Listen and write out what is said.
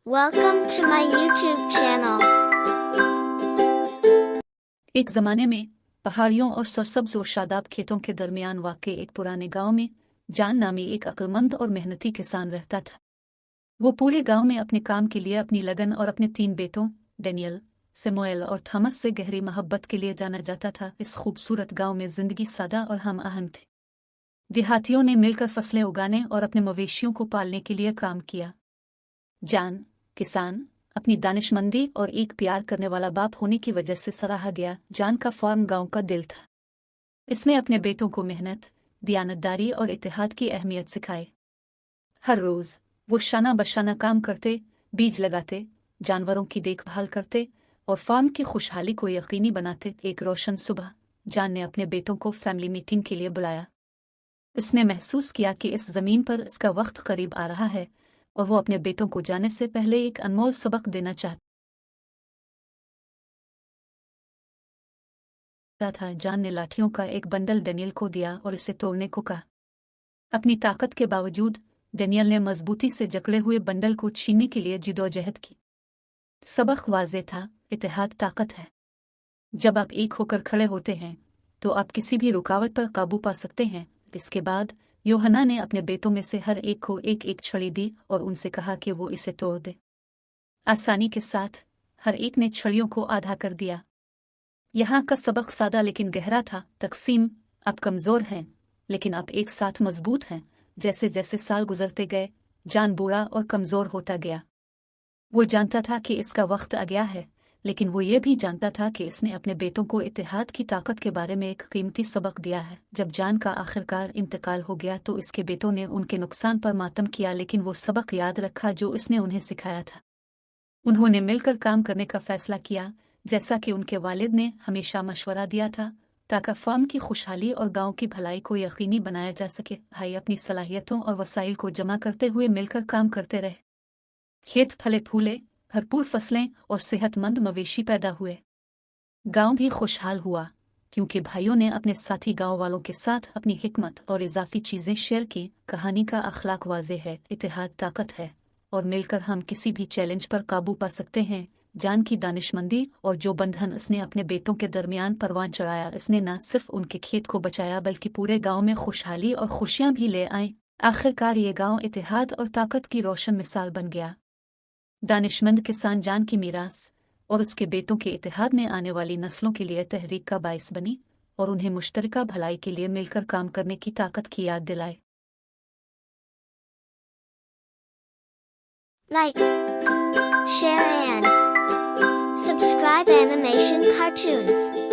Welcome to my YouTube channel. एक ज़माने में पहाड़ियों और सरसब्ज और शादाब खेतों के दरमियान वाक़े एक पुराने गांव में जान नामी एक अक्लमंद और मेहनती किसान रहता था। वो पूरे गांव में अपने काम के लिए अपनी लगन और अपने 3 बेटों डेनियल, सैमुएल और थॉमस से गहरी मोहब्बत के लिए जाना जाता था। इस खूबसूरत गांव में जिंदगी सादा और हम आहंग थी। देहातियों ने मिलकर फसलें उगाने और अपने मवेशियों को पालने के लिए काम किया। जान किसान अपनी दानिशमंदी और एक प्यार करने वाला बाप होने की वजह से सराहा गया। जान का फार्म गांव का दिल था। इसने अपने बेटों को मेहनत, दियानतदारी और इत्तेहाद की अहमियत सिखाई। हर रोज वो शाना बशाना काम करते, बीज लगाते, जानवरों की देखभाल करते और फार्म की खुशहाली को यकीनी बनाते। एक रोशन सुबह जान ने अपने बेटों को फैमिली मीटिंग के लिए बुलाया। उसने महसूस किया कि इस जमीन पर इसका वक्त करीब आ रहा है और वो अपने बेटों को जाने से पहले एक अनमोल सबक देना चाहता था। जान ने लाठियों का एक बंडल डेनियल को दिया और इसे तोड़ने को कहा। अपनी ताकत के बावजूद डेनियल ने मजबूती से जकड़े हुए बंडल को छीनने के लिए जिदोजहद की। सबक वाज़ेह था, इत्तेहाद ताकत है। जब आप एक होकर खड़े होते हैं तो आप किसी भी रुकावट पर काबू पा सकते हैं। इसके बाद यूहन्ना ने अपने बेटों में से हर एक को एक एक छड़ी दी और उनसे कहा कि वो इसे तोड़ दे। आसानी के साथ हर एक ने छड़ियों को आधा कर दिया। यहाँ का सबक सादा लेकिन गहरा था। तकसीम, आप कमज़ोर हैं लेकिन आप एक साथ मजबूत हैं। जैसे जैसे साल गुजरते गए जान बूढ़ा और कमज़ोर होता गया। वो जानता था कि इसका वक्त आ गया है, लेकिन वो ये भी जानता था कि इसने अपने बेटों को इत्तेहाद की ताकत के बारे में एक कीमती सबक दिया है। जब जान का आखिरकार इंतकाल हो गया तो इसके बेटों ने उनके नुकसान पर मातम किया, लेकिन वो सबक याद रखा जो इसने उन्हें सिखाया था। उन्होंने मिलकर काम करने का फैसला किया, जैसा कि उनके वालिद ने हमेशा मशवरा दिया था, ताकि फार्म की खुशहाली और गांव की भलाई को यकीनी बनाया जा सके। भाई अपनी सलाहियतों और वसाइल को जमा करते हुए मिलकर काम करते रहे। खेत फले फूले, भरपूर फसलें और सेहतमंद मवेशी पैदा हुए। गांव भी खुशहाल हुआ क्योंकि भाइयों ने अपने साथी गांव वालों के साथ अपनी हिकमत और इजाफी चीजें शेयर की। कहानी का अखलाक वाज़ेह है, इत्तेहाद ताकत है और मिलकर हम किसी भी चैलेंज पर काबू पा सकते हैं। जान की दानिशमंदी और जो बंधन उसने अपने बेटों के दरमियान परवान चढ़ाया, इसने न सिर्फ उनके खेत को बचाया बल्कि पूरे गांव में खुशहाली और खुशियां भी ले आई। आखिरकार ये गांव इत्तेहाद और ताकत की रोशन मिसाल बन गया। दानिशमंद किसान जान की मीरास और उसके बेटों के इत्तेहाद ने आने वाली नस्लों के लिए तहरीक का बाइस बनी और उन्हें मुश्तरका भलाई के लिए मिलकर काम करने की ताकत की याद दिलाए। Like, share and subscribe Animation Cartoons.